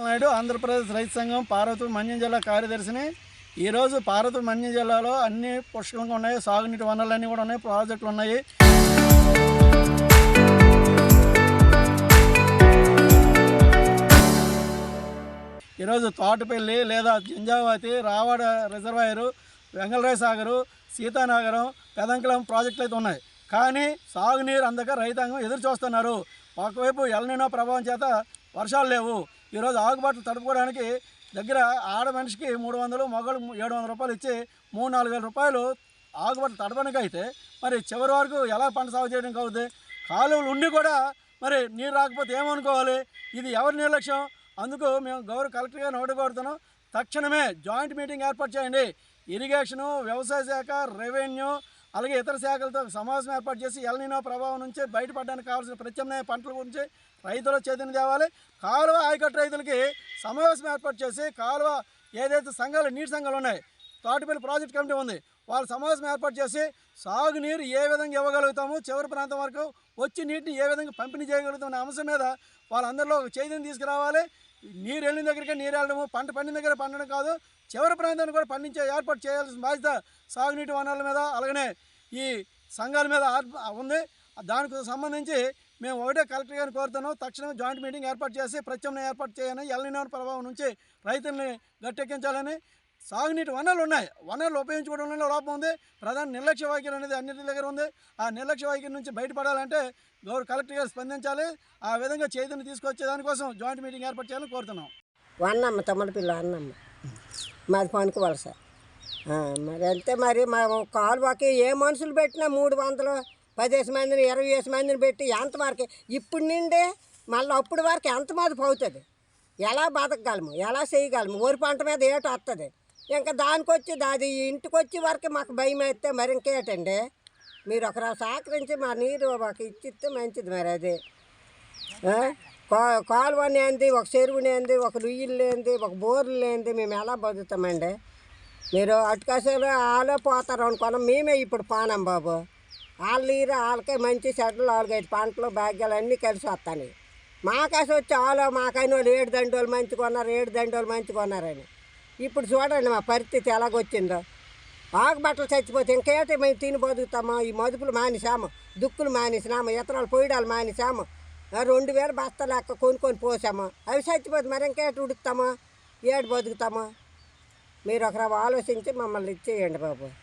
నాయుడు ఆంధ్రప్రదేశ్ రైతు సంఘం పార్వతీపురం మన్యం జిల్లా కార్యదర్శిని. ఈరోజు పార్వతీపురం మన్యం జిల్లాలో అన్ని పుష్కలంగా ఉన్నాయి. సాగునీటి వనరులన్నీ కూడా ఉన్నాయి, ప్రాజెక్టులు ఉన్నాయి. ఈరోజు తోటపల్లి లేదా జంజావతి, రావాడ రిజర్వాయరు, వెంగళరాయ సాగరు, సీతానగరం, పెదంకులం ప్రాజెక్టులు అయితే ఉన్నాయి. కానీ సాగునీరు అందక రైతాంగం ఎదురు చూస్తున్నారు. ఒకవైపు ఎల్నినో ప్రభావం చేత వర్షాలు లేవు. ఈరోజు ఆగుబాట్లు తడుపుకోవడానికి దగ్గర ఆడ మనిషికి 300, మగవాళ్ళు 700 రూపాయలు ఇచ్చి 3-4 వేల రూపాయలు ఆగుబాట్లు తడపడానికి అయితే మరి చివరి వరకు ఎలా పంట సాగు చేయడానికి అవుతుంది? కాలువలు ఉండి కూడా మరి నీరు రాకపోతే ఏమనుకోవాలి? ఇది ఎవరి నిర్లక్ష్యం? అందుకు మేము గౌరవ కలెక్టర్ గారిని ఒకటి కోరుతున్నాం, తక్షణమే జాయింట్ మీటింగ్ ఏర్పాటు చేయండి. ఇరిగేషను, వ్యవసాయ శాఖ, రెవెన్యూ అలాగే ఇతర శాఖలతో సమావేశం ఏర్పాటు చేసి ఎల్నినో ప్రభావం నుంచి బయటపడడానికి కావాల్సిన ప్రత్యామ్నాయ పంటల గురించి రైతుల చైతన్యం తేవాలి. కాలువ ఆయకట్టు రైతులకి సమావేశం ఏర్పాటు చేసి కాలువ ఏదైతే సంఘాలు నీటి సంఘాలు ఉన్నాయి, తోటపల్లి ప్రాజెక్ట్ కమిటీ ఉంది, వాళ్ళ సమావేశం ఏర్పాటు చేసి సాగునీరు ఏ విధంగా ఇవ్వగలుగుతాము, చివరి ప్రాంతం వరకు వచ్చి నీటిని ఏ విధంగా పంపిణీ చేయగలుగుతాం అనే అంశం మీద వాళ్ళందరిలో ఒక చైతన్యం తీసుకురావాలి. నీరు వెళ్ళిన దగ్గరికే నీరు వెళ్ళడము, పంట పండిన దగ్గర పండడం కాదు, చివరి ప్రాంతాన్ని కూడా పండించే ఏర్పాటు చేయాల్సిన బాధ్యత సాగునీటి వనరుల మీద అలాగనే ఈ సంఘాల మీద ఉంది. దానికి సంబంధించి మేము ఒకటే కలెక్టర్ గారిని కోరుతున్నాం, తక్షణమే జాయింట్ మీటింగ్ ఏర్పాటు చేసి ప్రత్యామ్నాయం ఏర్పాటు చేయాలని, ఎల్నినో ప్రభావం నుంచి రైతుల్ని గట్టెక్కించాలని. సాగునీటి వనరులు ఉన్నాయి, వనరులు ఉపయోగించుకోవడంలో లోపం ఉంది. ప్రధాన నిర్లక్ష్య వైఖరి అనేది అన్నింటి దగ్గర ఉంది. ఆ నిర్లక్ష్య వైఖరి నుంచి బయటపడాలంటే గౌరవ కలెక్టర్ గారు స్పందించాలి. ఆ విధంగా చైతన్యం తీసుకొచ్చే దానికోసం జాయింట్ మీటింగ్ ఏర్పాటు చేయాలని కోరుతున్నాం. వన్నమ్మ తమ్ముడు పిల్ల అన్నమ్మ మాది పనికి వలస. మరి అంతే. మరి మా కాలువకి ఏ మనుషులు పెట్టినా 300, 10 మందిని 20 మందిని పెట్టి ఎంత వరకు ఇప్పుడు నిండే మళ్ళీ అప్పుడు వరకు ఎంత మదుపు అవుతుంది? ఎలా బతకగలము, ఎలా చేయగలము? వరి పంట మీద ఏటో వస్తుంది. ఇంకా దానికి వచ్చి అది ఇంటికి వచ్చే వరకు మాకు భయం అయితే మరి ఇంకేటండి? మీరు ఒకరు సహకరించి మా నీరు మాకు ఇచ్చిస్తే మంచిది. మరి అది కాలువ లేనిది, ఒక చెరువు లేనిది, ఒక రుయ్యలు లేనిది, ఒక బోర్లు లేనిది మేము ఎలా బతుకుతామండి? మీరు అటుకాసేపు వాళ్ళే పోతారు అనుకున్నాం, మేమే ఇప్పుడు పానం బాబు. వాళ్ళ నీరు వాళ్ళకే మంచి చెడ్డలు 4-5 పంటలు భాగ్యాలు అన్నీ కలిసి వస్తాయి. మాకాసి వచ్చి మాకైనా వాళ్ళు 7 దండోలు మంచిగా ఉన్నారు, 7 దండోలు మంచిగా ఉన్నారని. ఇప్పుడు చూడండి మా పరిస్థితి ఎలాగొచ్చిందో. ఆకుబట్టలు చచ్చిపోతే ఇంకేంటి మేము తిని బతుకుతామో? ఈ మదుపులు మానేసాము, దుక్కులు మానేసినాము, ఇతరాలు పొయ్యడాలు మానేసాము, 2000 బస్తాలు లెక్క కొనుక్కొని పోసాము. అవి చచ్చిపోతే మరి ఇంకేటి ఉడుకుతామో, ఏడు బతుకుతామో? మీరు ఒకరు ఆలోచించి మమ్మల్ని ఇచ్చేయండి బాబు.